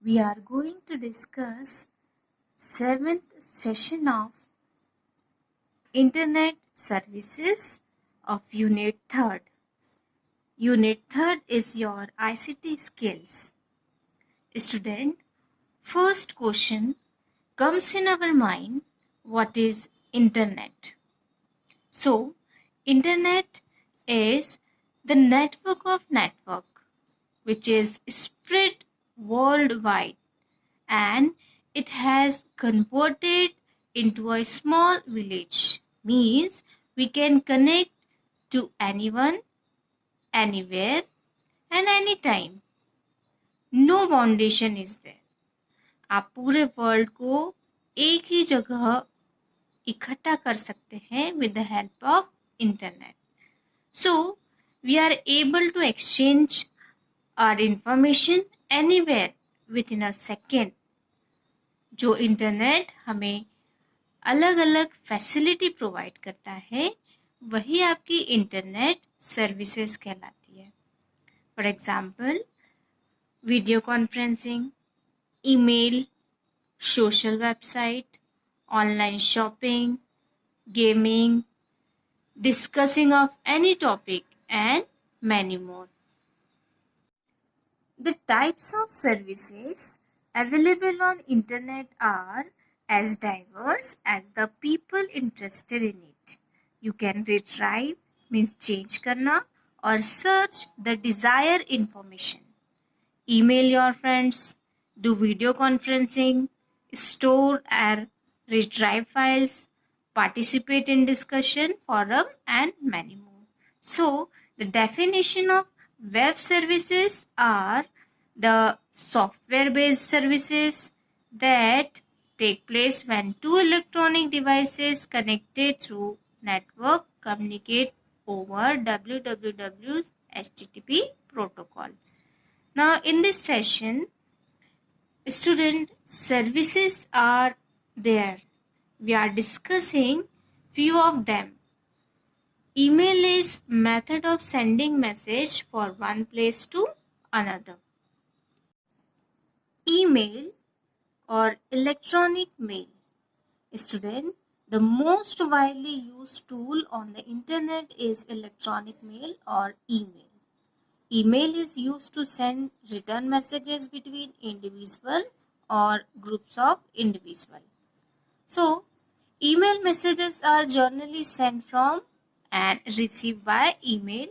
we are going to discuss 7th session of Internet Services of Unit 3rd. Unit 3rd is your ICT skills. Student, first question comes in our mind, what is Internet? So, Internet is the network of network which is spread worldwide, and it has converted into a small village, means we can connect to anyone, anywhere and anytime. No foundation is there. आप पूरे world को एक ही जगह इकट्ठा कर सकते हैं with the help of internet. So, we are able to exchange our information anywhere within a second. जो इंटरनेट हमें अलग अलग फैसिलिटी प्रोवाइड करता है वही आपकी इंटरनेट सर्विसेज कहलाती है. For example, video conferencing, email, social website, online shopping, gaming, discussing of any topic and many more. The types of services available on internet are as diverse as the people interested in it. You can retrieve means change करना और search the desired information. Email your friends, do video conferencing, store and retrieve files, participate in discussion, forum and many more. So, the definition of web services are the software-based services that take place when two electronic devices connected through network communicate over www HTTP protocol. Now, in this session, student services are there. We are discussing few of them. Email is method of sending message from one place to another. Email or electronic mail. Student, the most widely used tool on the internet is electronic mail or email. Email is used to send written messages between individual or groups of individuals. So, email messages are generally sent from and received by email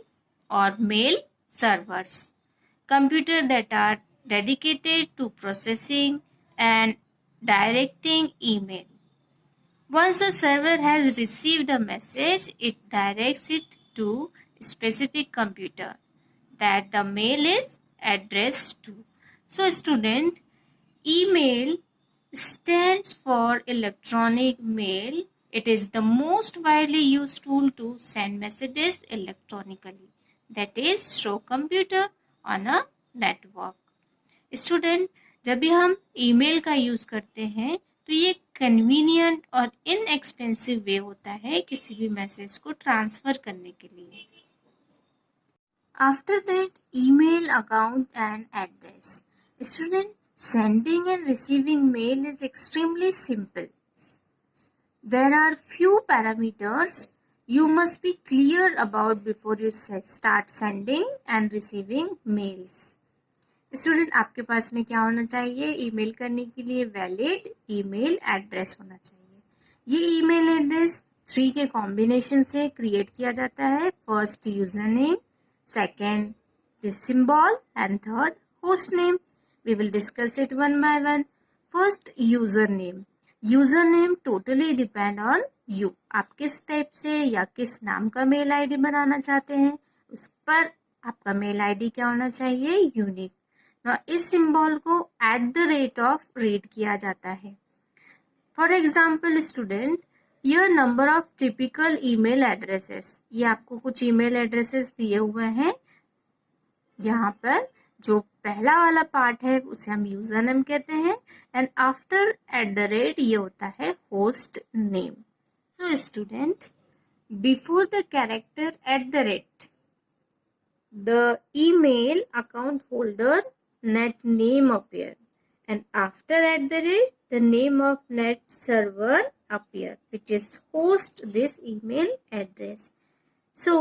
or mail servers, computers that are dedicated to processing and directing email. Once the server has received a message, it directs it to a specific computer that the mail is addressed to. So, student, email stands for electronic mail. It is the most widely used tool to send messages electronically, that is through computer on a network. Student, जब भी हम email का use करते हैं तो ये convenient और inexpensive वे होता है किसी भी मैसेज को ट्रांसफर करने के लिए. After that, email account and address. Student, sending and receiving mail is extremely simple. There are few parameters you must be clear about before you start sending and receiving mails. Student, आपके पास में क्या होना चाहिए? Email करने के लिए valid email address होना चाहिए. ये ईमेल एड्रेस 3 के कॉम्बिनेशन से क्रिएट किया जाता है. First user name, second this symbol and third host name. We will discuss it one by one. First, username. Username totally depend on you. आप किस टाइप से या किस नाम का मेल आईडी बनाना चाहते हैं, उस पर आपका मेल आईडी क्या होना चाहिए? यूनिक. ना इस सिंबल को @ऑफ रीड किया जाता है. फॉर एग्जाम्पल स्टूडेंट, ये number of typical email addresses. ये आपको कुछ ईमेल एड्रेसेस दिए हुए हैं. यहाँ पर जो पहला वाला पार्ट है उसे हम यूजर नेम कहते हैं एंड आफ्टर @ ये होता है host name. So student, before the character @ the email account holder net name appear and after @ the name of net server appear, which is host this email address. So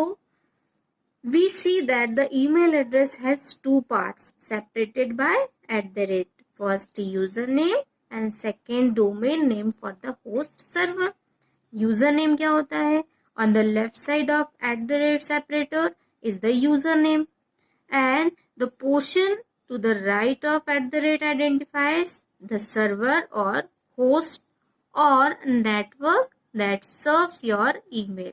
we see that the email address has two parts separated by @. First username and second domain name for the host server. Username क्या होता है? On the left side of @ separator is the username, and the portion to the right of @ identifies the server or host or network that serves your email.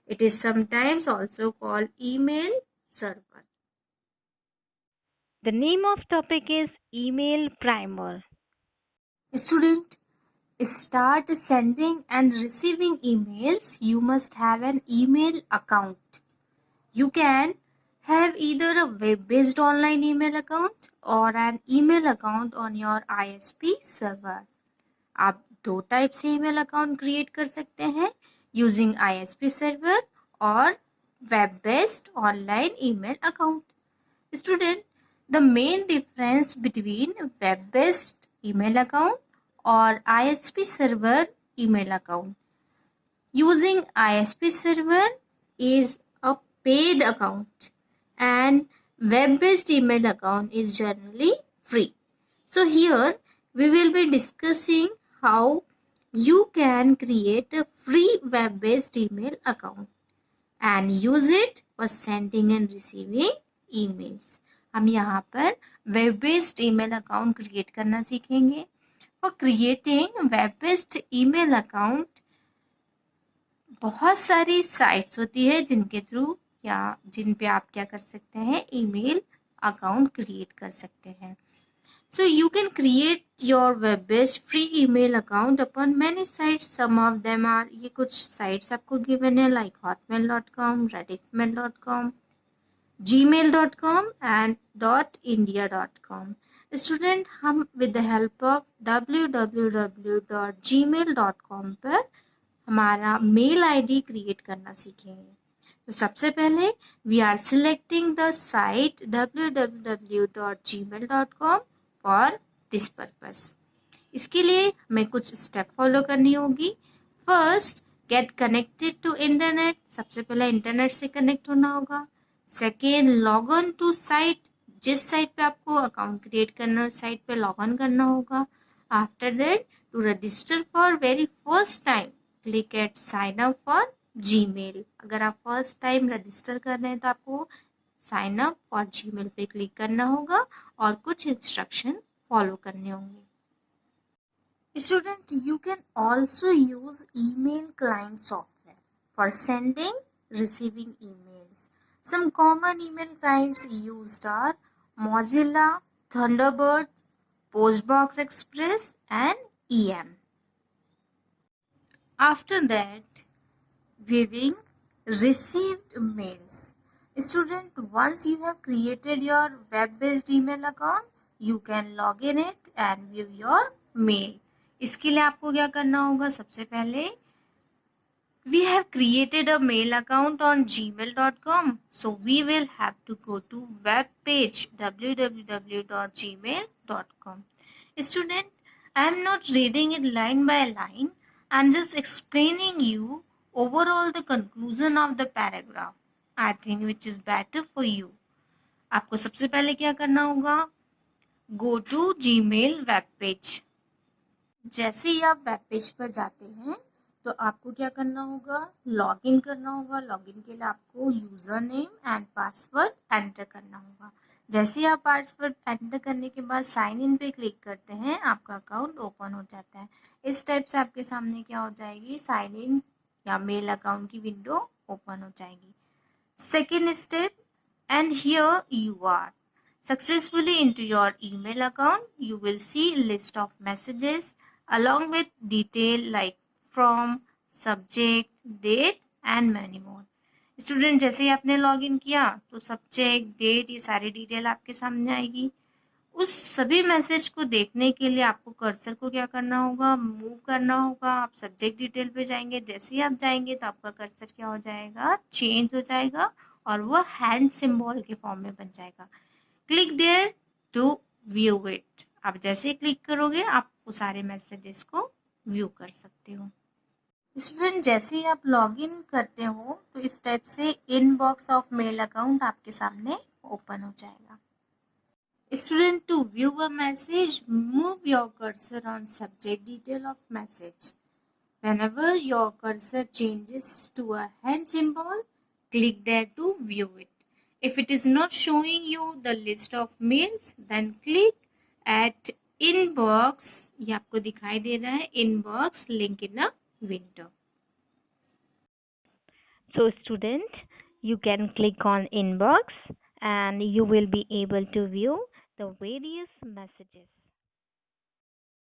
It is sometimes also called email server. The name of topic is email primer. Student, start sending and receiving emails, you must have an email account. You can have either a web-based online email account or an email account on your ISP server. आप दो type से email account create कर सकते हैं using ISP server और web based online email account. Student, the main difference between web based email account और ISP server email account. Using ISP server is a paid account and web-based email account is generally free. So here we will be discussing how you can create a free web-based email account and use it for sending and receiving emails. हम यहाँ पर web based email account create करना सीखेंगे. For creating web based email account बहुत सारी sites होती है जिनके थ्रू या जिन पे आप क्या कर सकते हैं ईमेल अकाउंट क्रिएट कर सकते हैं. So you can create your web-based free email account upon many sites. Some of them are, ये कुछ sites आपको given है like hotmail.com, rediffmail.com, gmail.com and .india.com. Student, हम with the help of www.gmail.com पर हमारा मेल आईडी क्रिएट करना सीखेंगे. तो सबसे पहले we are selecting the site www.gmail.com for this purpose. इसके लिए हमें कुछ स्टेप फॉलो करनी होगी. First, get connected to internet. सबसे पहले इंटरनेट से कनेक्ट होना होगा. Second, log on to site. जिस साइट पे आपको अकाउंट क्रिएट करना है साइट पे लॉग ऑन करना होगा. After that, to register for very first time click at sign up for Gmail. अगर आप फर्स्ट टाइम रजिस्टर कर रहे हैं तो आपको साइन अप फॉर जीमेल पे क्लिक करना होगा और कुछ इंस्ट्रक्शन फॉलो करने होंगे. Student, you can also use email client software for sending receiving emails. Some common email clients used are Mozilla, Thunderbird, Postbox Express and EM. After that, viewing received mails. Student, once you have created your web-based email account, you can log in it and view your mail. इसके लिए आपको क्या करना होगा? सबसे पहले we have created a mail account on gmail.com, so we will have to go to web page www.gmail.com. Student, I am not reading it line by line. I am just explaining you overall the conclusion of the paragraph. I think which is better for you. आपको सबसे पहले क्या करना होगा? Go to Gmail web page. जैसे ही आप web page पर जाते हैं तो आपको क्या करना होगा? लॉगिन करना होगा. लॉगिन के लिए आपको user name and password enter करना होगा. जैसे ही आप पासवर्ड एंटर करने के बाद साइन इन पे क्लिक करते हैं आपका अकाउंट ओपन हो जाता है. इस टाइप से आपके सामने क्या हो जाएगी? साइन इन या मेल अकाउंट की विंडो ओपन हो जाएगी. Second step, and here you are successfully into your email account. You will see list of messages along with detail like from, subject, date and many more. Student, जैसे ही आपने login किया तो subject, date, ये सारी detail आपके सामने आएगी. उस सभी मैसेज को देखने के लिए आपको कर्सर को क्या करना होगा? मूव करना होगा. आप सब्जेक्ट डिटेल पे जाएंगे. जैसे ही आप जाएंगे तो आपका कर्सर क्या हो जाएगा? चेंज हो जाएगा और वो हैंड सिंबल के फॉर्म में बन जाएगा. Click there to view it. आप जैसे क्लिक करोगे आप वो सारे मैसेजेस को व्यू कर सकते हो। स्टूडेंट जैसे ही आप लॉगिन करते हो तो इस टाइप से इनबॉक्स ऑफ मेल अकाउंट आपके सामने ओपन हो जाएगा। Student, to view a message, move your cursor on subject detail of message. Whenever your cursor changes to a hand symbol, click there to view it. If it is not showing you the list of mails, then click at inbox. ये आपको दिखाई दे रहा है inbox link in the window. So student, you can click on inbox and you will be able to view the various messages.